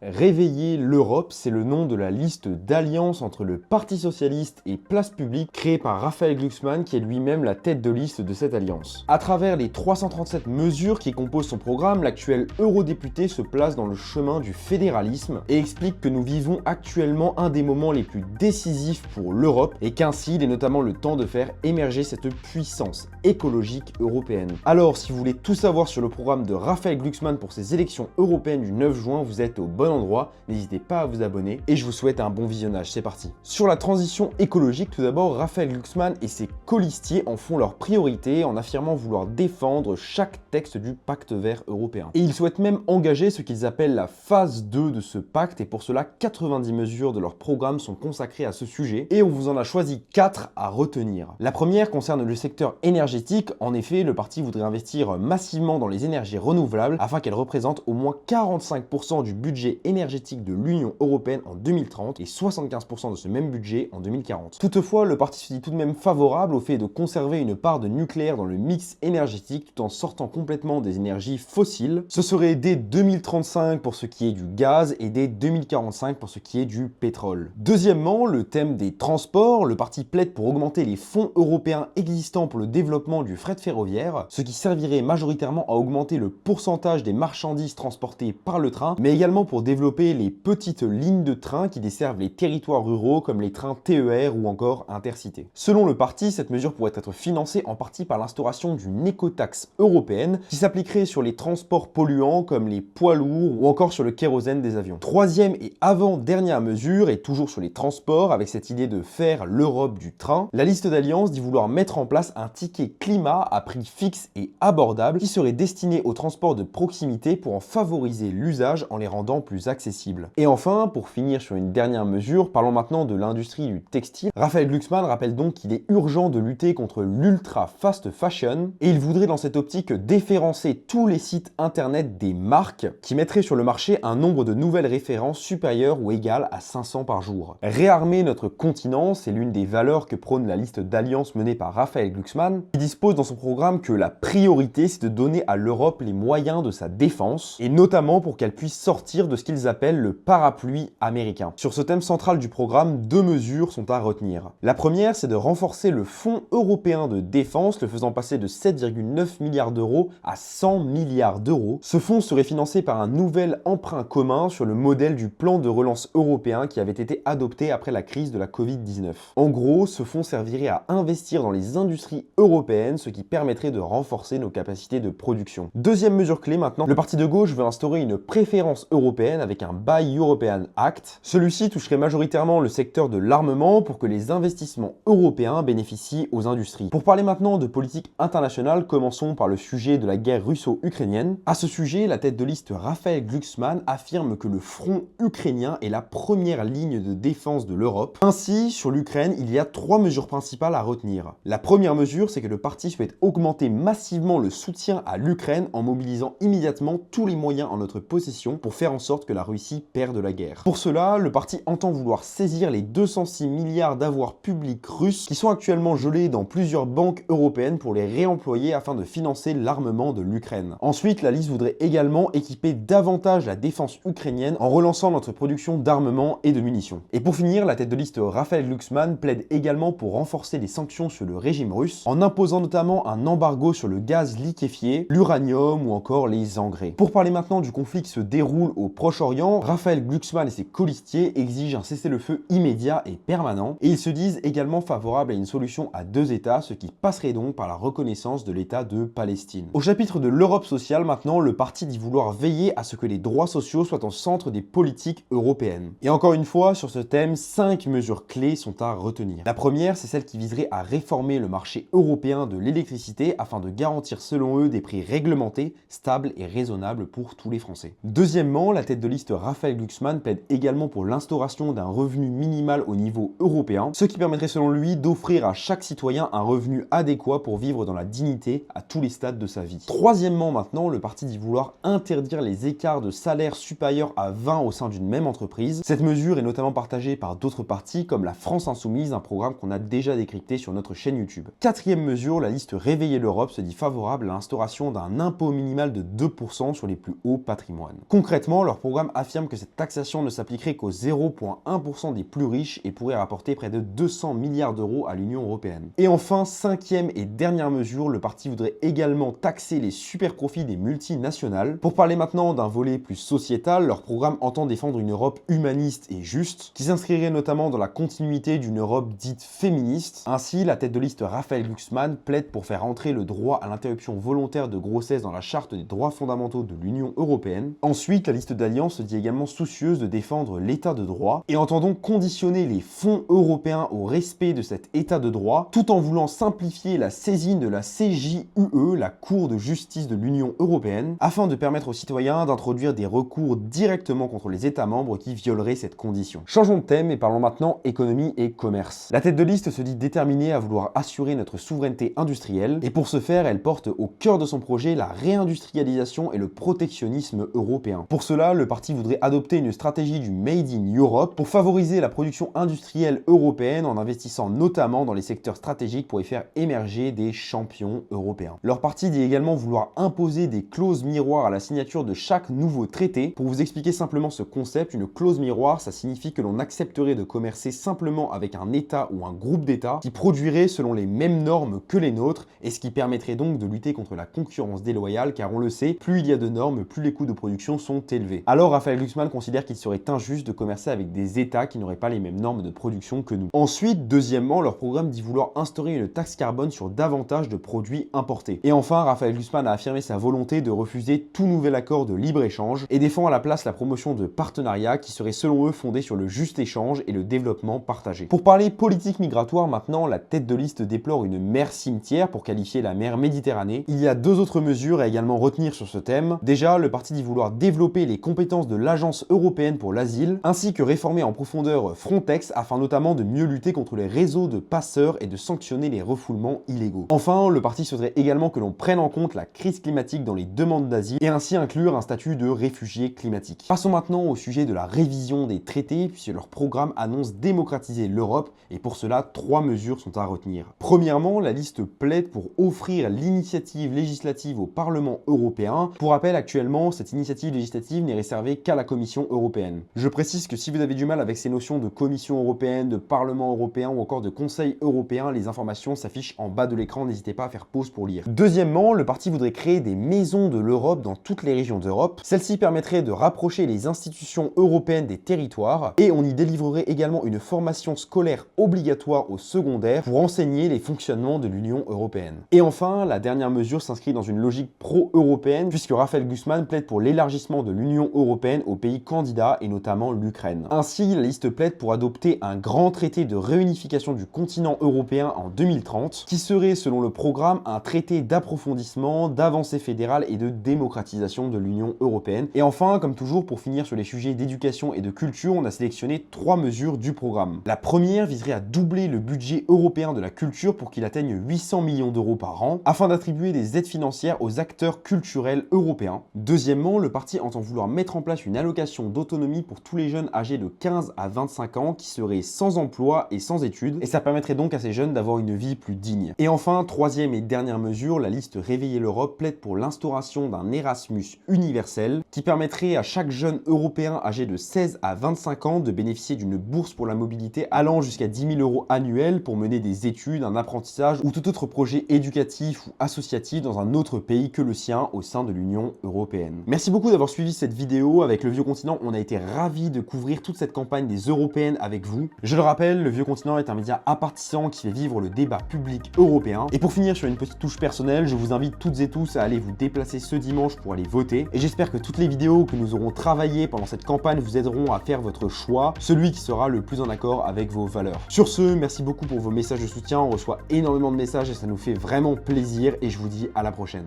Réveiller l'Europe, c'est le nom de la liste d'alliances entre le Parti Socialiste et Place Publique créée par Raphaël Glucksmann qui est lui-même la tête de liste de cette alliance. À travers les 337 mesures qui composent son programme, l'actuel eurodéputé se place dans le chemin du fédéralisme et explique que nous vivons actuellement un des moments les plus décisifs pour l'Europe et qu'ainsi il est notamment le temps de faire émerger cette puissance écologique européenne. Alors si vous voulez tout savoir sur le programme de Raphaël Glucksmann pour ces élections européennes du 9 juin, vous êtes au bon endroit, n'hésitez pas à vous abonner et je vous souhaite un bon visionnage, c'est parti. Sur la transition écologique, tout d'abord, Raphaël Glucksmann et ses colistiers en font leur priorité en affirmant vouloir défendre chaque texte du pacte vert européen. Et ils souhaitent même engager ce qu'ils appellent la phase 2 de ce pacte et pour cela 90 mesures de leur programme sont consacrées à ce sujet et on vous en a choisi 4 à retenir. La première concerne le secteur énergétique. En effet, le parti voudrait investir massivement dans les énergies renouvelables afin qu'elles représentent au moins 45% du budget énergétique de l'Union européenne en 2030 et 75% de ce même budget en 2040. Toutefois, le parti se dit tout de même favorable au fait de conserver une part de nucléaire dans le mix énergétique tout en sortant complètement des énergies fossiles. Ce serait dès 2035 pour ce qui est du gaz et dès 2045 pour ce qui est du pétrole. Deuxièmement, le thème des transports, le parti plaide pour augmenter les fonds européens existants pour le développement du fret ferroviaire, ce qui servirait majoritairement à augmenter le pourcentage des marchandises transportées par le train, mais également pour développer les petites lignes de train qui desservent les territoires ruraux comme les trains TER ou encore Intercités. Selon le parti, cette mesure pourrait être financée en partie par l'instauration d'une écotaxe européenne qui s'appliquerait sur les transports polluants comme les poids lourds ou encore sur le kérosène des avions. Troisième et avant-dernière mesure, et toujours sur les transports avec cette idée de faire l'Europe du train, la liste d'alliances dit vouloir mettre en place un ticket climat à prix fixe et abordable qui serait destiné aux transports de proximité pour en favoriser l'usage en les rendant plus accessibles. Et enfin, pour finir sur une dernière mesure, parlons maintenant de l'industrie du textile. Raphaël Glucksmann rappelle donc qu'il est urgent de lutter contre l'ultra fast fashion et il voudrait dans cette optique déférencer tous les sites internet des marques qui mettraient sur le marché un nombre de nouvelles références supérieur ou égal à 500 par jour. Réarmer notre continent, c'est l'une des valeurs que prône la liste d'alliances menée par Raphaël Glucksmann, qui dispose dans son programme que la priorité c'est de donner à l'Europe les moyens de sa défense et notamment pour qu'elle puisse sortir de ce qu'ils appellent le parapluie américain. Sur ce thème central du programme, 2 mesures sont à retenir. La première, c'est de renforcer le Fonds européen de défense, le faisant passer de 7,9 milliards d'euros à 100 milliards d'euros. Ce fonds serait financé par un nouvel emprunt commun sur le modèle du plan de relance européen qui avait été adopté après la crise de la Covid-19. En gros, ce fonds servirait à investir dans les industries européennes, ce qui permettrait de renforcer nos capacités de production. Deuxième mesure clé maintenant, le parti de gauche veut instaurer une préférence européenne avec un Buy European Act. Celui-ci toucherait majoritairement le secteur de l'armement pour que les investissements européens bénéficient aux industries. Pour parler maintenant de politique internationale, commençons par le sujet de la guerre russo-ukrainienne. À ce sujet, la tête de liste Raphaël Glucksmann affirme que le front ukrainien est la première ligne de défense de l'Europe. Ainsi, sur l'Ukraine, il y a 3 mesures principales à retenir. La première mesure, c'est que le parti souhaite augmenter massivement le soutien à l'Ukraine en mobilisant immédiatement tous les moyens en notre possession pour faire en sorte que la Russie perde la guerre. Pour cela, le parti entend vouloir saisir les 206 milliards d'avoirs publics russes qui sont actuellement gelés dans plusieurs banques européennes pour les réemployer afin de financer l'armement de l'Ukraine. Ensuite, la liste voudrait également équiper davantage la défense ukrainienne en relançant notre production d'armement et de munitions. Et pour finir, la tête de liste Raphaël Glucksmann plaide également pour renforcer les sanctions sur le régime russe en imposant notamment un embargo sur le gaz liquéfié, l'uranium ou encore les engrais. Pour parler maintenant du conflit qui se déroule au Proche-Orient, Raphaël Glucksmann et ses colistiers exigent un cessez-le-feu immédiat et permanent et ils se disent également favorables à une solution à 2 États, ce qui passerait donc par la reconnaissance de l'État de Palestine. Au chapitre de l'Europe sociale maintenant, le parti dit vouloir veiller à ce que les droits sociaux soient au centre des politiques européennes. Et encore une fois, sur ce thème, 5 mesures clés sont à retenir. La première, c'est celle qui viserait à réformer le marché européen de l'électricité afin de garantir selon eux des prix réglementés, stables et raisonnables pour tous les Français. Deuxièmement, la tête de liste Raphaël Glucksmann plaide également pour l'instauration d'un revenu minimal au niveau européen, ce qui permettrait selon lui d'offrir à chaque citoyen un revenu adéquat pour vivre dans la dignité à tous les stades de sa vie. Troisièmement maintenant, le parti dit vouloir interdire les écarts de salaire supérieurs à 20 au sein d'une même entreprise. Cette mesure est notamment partagée par d'autres partis comme la France Insoumise, un programme qu'on a déjà décrypté sur notre chaîne YouTube. Quatrième mesure, la liste Réveiller l'Europe se dit favorable à l'instauration d'un impôt minimal de 2% sur les plus hauts patrimoines. Concrètement, leur programme affirme que cette taxation ne s'appliquerait qu'aux 0,1% des plus riches et pourrait rapporter près de 200 milliards d'euros à l'Union européenne. Et enfin, cinquième et dernière mesure, le parti voudrait également taxer les super profits des multinationales. Pour parler maintenant d'un volet plus sociétal, leur programme entend défendre une Europe humaniste et juste, qui s'inscrirait notamment dans la continuité d'une Europe dite féministe. Ainsi, la tête de liste Raphaël Glucksmann plaide pour faire entrer le droit à l'interruption volontaire de grossesse dans la charte des droits fondamentaux de l'Union européenne. Ensuite, la liste d'Alliance se dit également soucieuse de défendre l'état de droit et entend donc conditionner les fonds européens au respect de cet état de droit, tout en voulant simplifier la saisine de la CJUE, la Cour de justice de l'Union européenne, afin de permettre aux citoyens d'introduire des recours directement contre les États membres qui violeraient cette condition. Changeons de thème et parlons maintenant économie et commerce. La tête de liste se dit déterminée à vouloir assurer notre souveraineté industrielle et pour ce faire, elle porte au cœur de son projet la réindustrialisation et le protectionnisme européen. Pour cela, le parti voudrait adopter une stratégie du Made in Europe pour favoriser la production industrielle européenne en investissant notamment dans les secteurs stratégiques pour y faire émerger des champions européens. Leur parti dit également vouloir imposer des clauses miroirs à la signature de chaque nouveau traité. Pour vous expliquer simplement ce concept, une clause miroir, ça signifie que l'on accepterait de commercer simplement avec un État ou un groupe d'États qui produirait selon les mêmes normes que les nôtres et ce qui permettrait donc de lutter contre la concurrence déloyale car on le sait, plus il y a de normes, plus les coûts de production sont élevés. Alors Raphaël Glucksmann considère qu'il serait injuste de commercer avec des États qui n'auraient pas les mêmes normes de production que nous. Ensuite, deuxièmement, leur programme dit vouloir instaurer une taxe carbone sur davantage de produits importés. Et enfin, Raphaël Glucksmann a affirmé sa volonté de refuser tout nouvel accord de libre-échange et défend à la place la promotion de partenariats qui seraient selon eux fondés sur le juste échange et le développement partagé. Pour parler politique migratoire maintenant, la tête de liste déplore une mer cimetière pour qualifier la mer Méditerranée. Il y a deux autres mesures à également retenir sur ce thème. Déjà, le parti dit vouloir développer les compétences de l'Agence européenne pour l'asile, ainsi que réformer en profondeur Frontex afin notamment de mieux lutter contre les réseaux de passeurs et de sanctionner les refoulements illégaux. Enfin, le parti souhaiterait également que l'on prenne en compte la crise climatique dans les demandes d'asile et ainsi inclure un statut de réfugié climatique. Passons maintenant au sujet de la révision des traités puisque leur programme annonce démocratiser l'Europe et pour cela, 3 mesures sont à retenir. Premièrement, la liste plaide pour offrir l'initiative législative au Parlement européen. Pour rappel, actuellement, cette initiative législative n'est réservée qu'à la Commission européenne. Je précise que si vous avez du mal avec ces notions de Commission européenne, de Parlement européen ou encore de Conseil européen, les informations s'affichent en bas de l'écran, n'hésitez pas à faire pause pour lire. Deuxièmement, le parti voudrait créer des maisons de l'Europe dans toutes les régions d'Europe. Celles-ci permettraient de rapprocher les institutions européennes des territoires et on y délivrerait également une formation scolaire obligatoire au secondaire pour enseigner les fonctionnements de l'Union européenne. Et enfin, la dernière mesure s'inscrit dans une logique pro-européenne puisque Raphaël Glucksmann plaide pour l'élargissement de l'Union européenne aux pays candidats et notamment l'Ukraine. Ainsi, la liste plaide pour adopter un grand traité de réunification du continent européen en 2030 qui serait, selon le programme, un traité d'approfondissement, d'avancée fédérale et de démocratisation de l'Union européenne. Et enfin, comme toujours, pour finir sur les sujets d'éducation et de culture, on a sélectionné 3 mesures du programme. La première viserait à doubler le budget européen de la culture pour qu'il atteigne 800 millions d'euros par an, afin d'attribuer des aides financières aux acteurs culturels européens. Deuxièmement, le parti entend vouloir mettre en place une allocation d'autonomie pour tous les jeunes âgés de 15 à 25 ans qui seraient sans emploi et sans études, et ça permettrait donc à ces jeunes d'avoir une vie plus digne. Et enfin, troisième et dernière mesure, la liste Réveiller l'Europe plaide pour l'instauration d'un Erasmus universel qui permettrait à chaque jeune européen âgé de 16 à 25 ans de bénéficier d'une bourse pour la mobilité allant jusqu'à 10 000 euros annuels pour mener des études, un apprentissage ou tout autre projet éducatif ou associatif dans un autre pays que le sien au sein de l'Union européenne. Merci beaucoup d'avoir suivi cette vidéo. Avec le Vieux Continent, on a été ravis de couvrir toute cette campagne des européennes avec vous. Je le rappelle, le Vieux Continent est un média apartissant qui fait vivre le débat public européen. Et pour finir sur une petite touche personnelle, je vous invite toutes et tous à aller vous déplacer ce dimanche pour aller voter. Et j'espère que toutes les vidéos que nous aurons travaillées pendant cette campagne vous aideront à faire votre choix, celui qui sera le plus en accord avec vos valeurs. Sur ce, merci beaucoup pour vos messages de soutien. On reçoit énormément de messages et ça nous fait vraiment plaisir et je vous dis à la prochaine.